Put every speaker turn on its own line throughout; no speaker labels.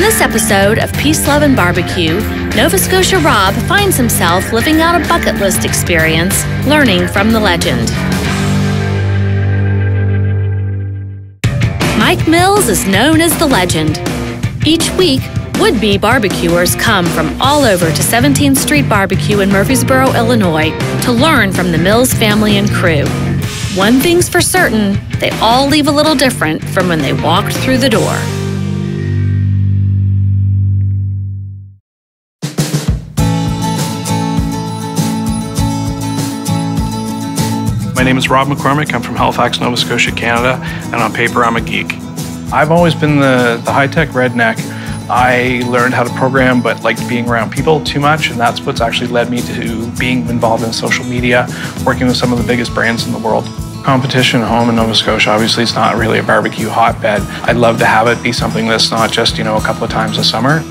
this episode of Peace, Love, and Barbecue, Nova Scotia Rob finds himself living out a bucket list experience, learning from the legend. Mike Mills is known as the legend. Each week, would-be barbecuers come from all over to 17th Street Barbecue in Murphysboro, Illinois, to learn from the Mills family and crew. One thing's for certain, they all leave a little different from when they walked through the door.
My name is Rob MacCormick. I'm from Halifax, Nova Scotia, Canada, and on paper, I'm a geek. I've always been the high-tech redneck. I learned how to program, but liked being around people too much, and that's what's actually led me to being involved in social media, working with some of the biggest brands in the world. Competition home in Nova Scotia, obviously it's not really a barbecue hotbed. I'd love to have it be something that's not just, a couple of times a summer.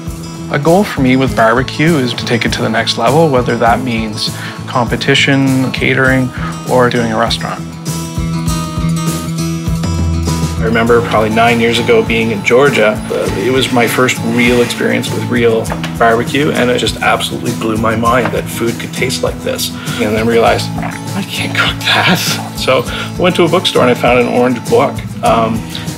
A goal for me with barbecue is to take it to the next level, whether that means competition, catering, or doing a restaurant. I remember probably 9 years ago being in Georgia. It was my first real experience with real barbecue, and it just absolutely blew my mind that food could taste like this. And then realized, I can't cook that. So I went to a bookstore and I found an orange book.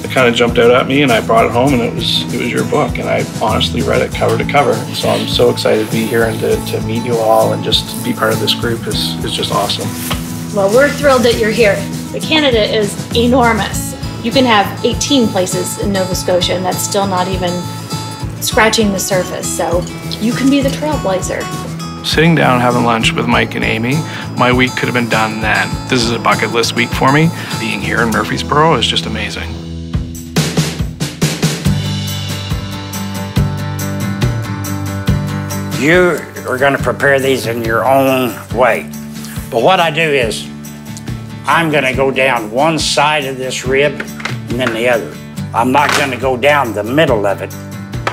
It kind of jumped out at me, and I brought it home, and it was your book, and I honestly read it cover to cover. So I'm so excited to be here and to meet you all and just be part of this group is just awesome.
Well, we're thrilled that you're here. But Canada is enormous. You can have 18 places in Nova Scotia, and that's still not even scratching the surface. So you can be the trailblazer.
Sitting down and having lunch with Mike and Amy, my week could have been done then. This is a bucket list week for me. Being here in Murphysboro is just amazing.
You are going to prepare these in your own way. But what I do is, I'm going to go down one side of this rib and then the other. I'm not going to go down the middle of it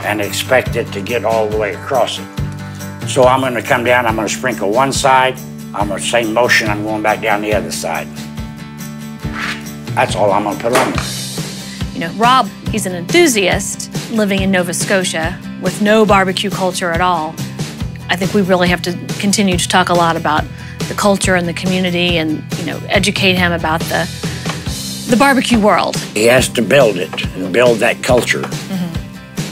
and expect it to get all the way across it. So I'm going to come down, I'm going to sprinkle one side, I'm going to same motion, I'm going back down the other side. That's all I'm going to put on there.
Rob, he's an enthusiast living in Nova Scotia with no barbecue culture at all. I think we really have to continue to talk a lot about the culture and the community and, educate him about the barbecue world.
He has to build it and build that culture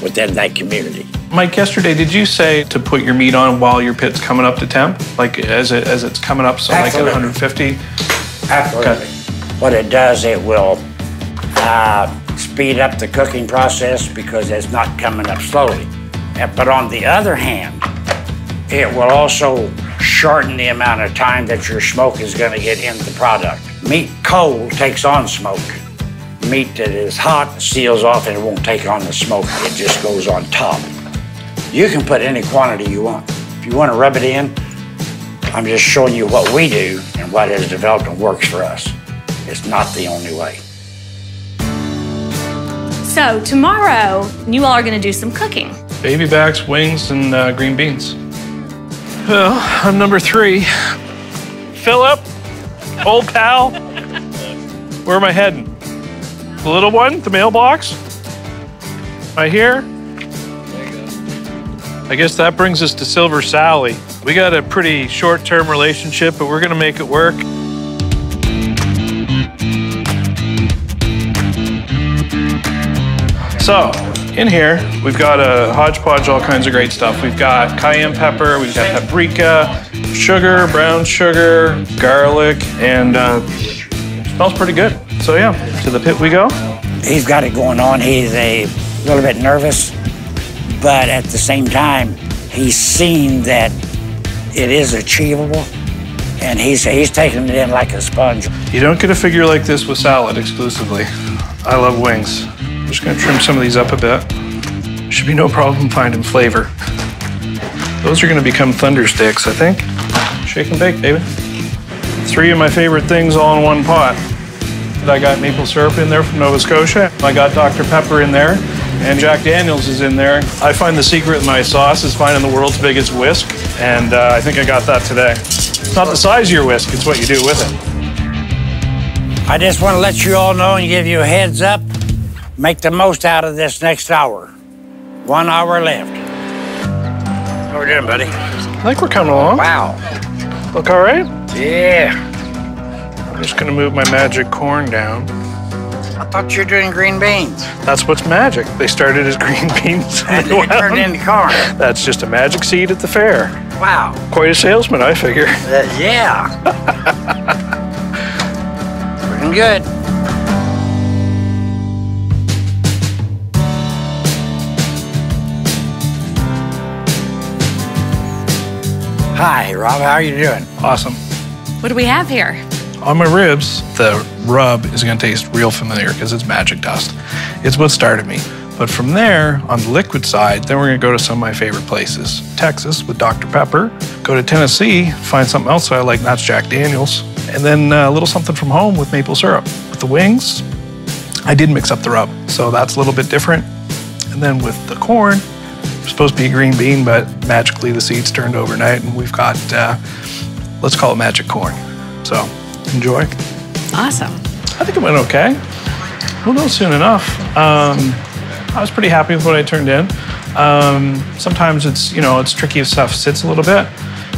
within that community.
Mike, yesterday, did you say to put your meat on while your pit's coming up to temp? Like as it's coming up, so
Absolutely.
Like at 150?
Absolutely. Okay. What it does, it will speed up the cooking process because it's not coming up slowly. But on the other hand, it will also shorten the amount of time that your smoke is going to get in the product. Meat cold takes on smoke. Meat that is hot seals off and it won't take on the smoke. It just goes on top. You can put any quantity you want. If you want to rub it in, I'm just showing you what we do and what has developed and works for us. It's not the only way.
So tomorrow, you all are going to do some cooking.
Baby backs, wings, and green beans. Well, I'm number 3. Philip, old pal, where am I heading? The little one, the mailbox? Am I here? There you go. I guess that brings us to Silver Sally. We got a pretty short-term relationship, but we're gonna make it work. So, in here, we've got a hodgepodge, all kinds of great stuff. We've got cayenne pepper, we've got paprika, sugar, brown sugar, garlic, and smells pretty good. So yeah, to the pit we go.
He's got it going on. He's a little bit nervous, but at the same time, he's seen that it is achievable, and he's taking it in like a sponge.
You don't get a figure like this with salad exclusively. I love wings. I'm just gonna trim some of these up a bit. Should be no problem finding flavor. Those are gonna become thunder sticks, I think. Shake and bake, baby. 3 of my favorite things all in one pot. I got maple syrup in there from Nova Scotia. I got Dr. Pepper in there, and Jack Daniels is in there. I find the secret in my sauce is finding the world's biggest whisk, and I think I got that today. It's not the size of your whisk, it's what you do with it.
I just want to let you all know and give you a heads up. Make the most out of this next hour. 1 hour left. How we doing, buddy?
I think we're coming along.
Wow.
Look all right?
Yeah.
I'm just gonna move my magic corn down.
I thought you were doing green beans.
That's what's magic. They started as green beans.
And you turned into corn.
That's just a magic seed at the fair.
Wow.
Quite a salesman, I figure.
Yeah. Looking good. Hi, Rob. How are you doing?
Awesome.
What do we have here?
On my ribs, the rub is gonna taste real familiar because it's magic dust. It's what started me. But from there, on the liquid side, then we're gonna go to some of my favorite places. Texas with Dr. Pepper, go to Tennessee, find something else that I like, and that's Jack Daniels. And then a little something from home with maple syrup. With the wings, I did mix up the rub, so that's a little bit different. And then with the corn, it's supposed to be a green bean, but magically the seeds turned overnight, and we've got, let's call it magic corn. So, enjoy.
Awesome.
I think it went okay. We'll know soon enough. I was pretty happy with what I turned in. Sometimes it's, it's tricky if stuff sits a little bit.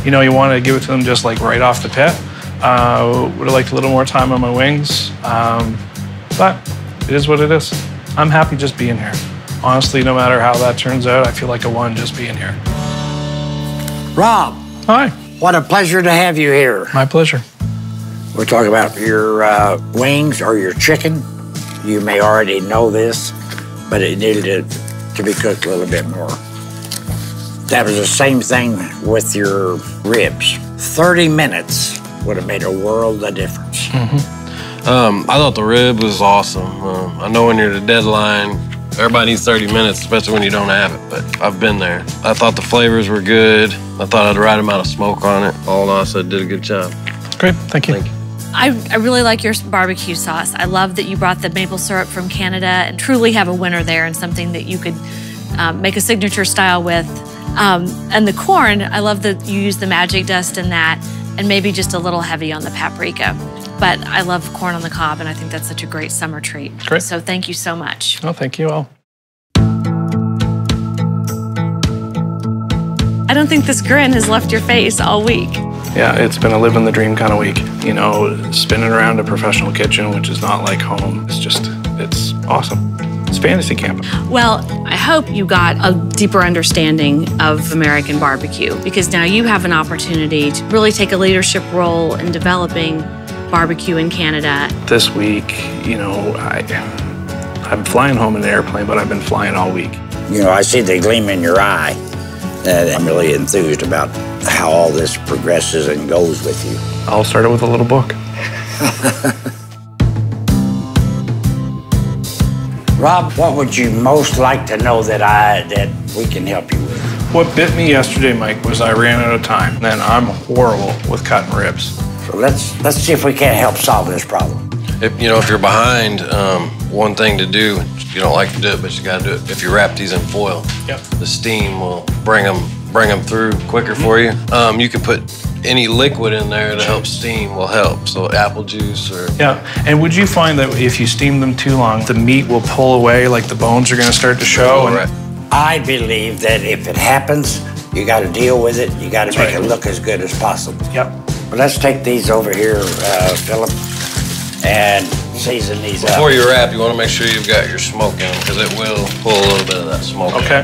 You want to give it to them just like right off the pit. Would have liked a little more time on my wings. But it is what it is. I'm happy just being here. Honestly, no matter how that turns out, I feel like I won just being here.
Rob.
Hi.
What a pleasure to have you here.
My pleasure.
We're talking about your wings or your chicken. You may already know this, but it needed to be cooked a little bit more. That was the same thing with your ribs. 30 minutes would have made a world of difference.
I thought the rib was awesome. I know when you're at a deadline, everybody needs 30 minutes, especially when you don't have it, but I've been there. I thought the flavors were good. I thought I had the right amount of smoke on it. All in all, so I did a good job.
Great, thank you.
Thank you.
I really like your barbecue sauce. I love that you brought the maple syrup from Canada and truly have a winner there and something that you could make a signature style with. And the corn, I love that you use the magic dust in that and maybe just a little heavy on the paprika. But I love corn on the cob, and I think that's such a great summer treat.
Great.
So thank you so much.
Oh, thank you all.
I don't think this grin has left your face all week.
Yeah, it's been a living the dream kind of week. Spinning around a professional kitchen, which is not like home. It's awesome. It's fantasy camp.
Well, I hope you got a deeper understanding of American barbecue, because now you have an opportunity to really take a leadership role in developing barbecue in Canada.
This week, I'm flying home in an airplane, but I've been flying all week.
I see the gleam in your eye. I'm really enthused about how all this progresses and goes with you.
I'll start it with a little book.
Rob, what would you most like to know that we can help you with?
What bit me yesterday, Mike, was I ran out of time. Then I'm horrible with cutting ribs.
So let's see if we can't help solve this problem.
If you're behind, one thing to do, you don't like to do it, but you got to do it. If you wrap these in foil,
Yep.
the steam will bring them through quicker for you. You can put any liquid in there to help steam will help. So apple juice or...
Yeah, and would you find that if you steam them too long, the meat will pull away, like the bones are going to start to show?
Right.
I believe that if it happens, you got to deal with it. You got to make it look as good as possible.
Yep.
But let's take these over here, Philip, and season these up.
Before you wrap, you want to make sure you've got your smoke in them, because it will pull a little bit of that smoke.
Okay,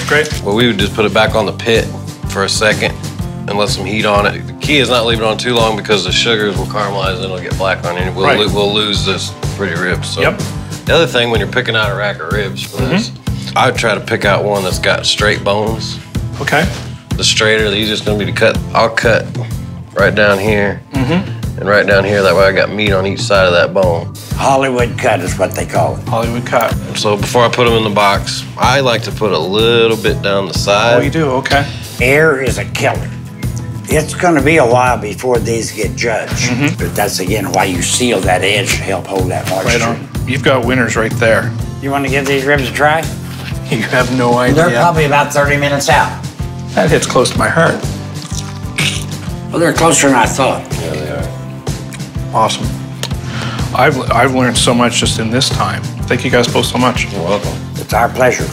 great.
Well, we would just put it back on the pit for a second and let some heat on it. The key is not leave it on too long, because the sugars will caramelize and it'll get black on you. We'll lose this pretty ribs. So
Yep.
The other thing, when you're picking out a rack of ribs for this, I would try to pick out one that's got straight bones.
Okay.
The straighter, the easiest going to be to cut. I'll cut right down here and right down here. That way I got meat on each side of that bone.
Hollywood cut is what they call it.
Hollywood cut.
So before I put them in the box, I like to put a little bit down the side.
Oh, you do? Okay.
Air is a killer. It's going to be a while before these get judged. But that's, again, why you seal that edge to help hold that moisture.
Right on. You've got winners right there.
You want to give these ribs a try?
You have no idea.
They're probably about 30 minutes out.
That hits close to my heart.
Well, they're closer than I thought.
Yeah, they are.
Awesome. I've learned so much just in this time. Thank you guys both so much.
You're welcome.
It's our pleasure.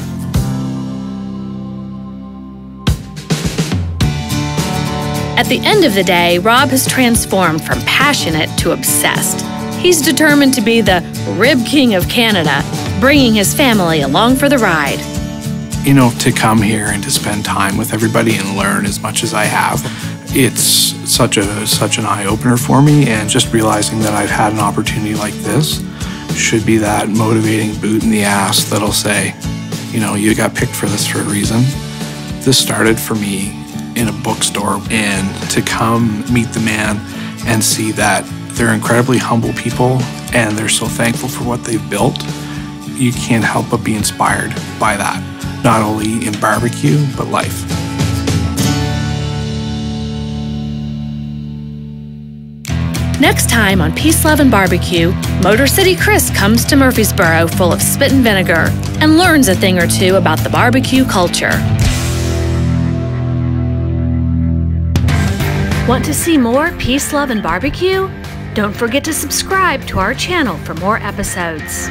At the end of the day, Rob has transformed from passionate to obsessed. He's determined to be the Rib King of Canada, bringing his family along for the ride.
You know, to come here and to spend time with everybody and learn as much as I have, it's such an eye-opener for me, and just realizing that I've had an opportunity like this should be that motivating boot in the ass that'll say, you know, you got picked for this for a reason. This started for me in a bookstore, and to come meet the man and see that they're incredibly humble people and they're so thankful for what they've built, you can't help but be inspired by that, not only in barbecue, but life.
Next time on Peace, Love, and Barbecue, Motor City Chris comes to Murphysboro full of spit and vinegar and learns a thing or two about the barbecue culture. Want to see more Peace, Love, and Barbecue? Don't forget to subscribe to our channel for more episodes.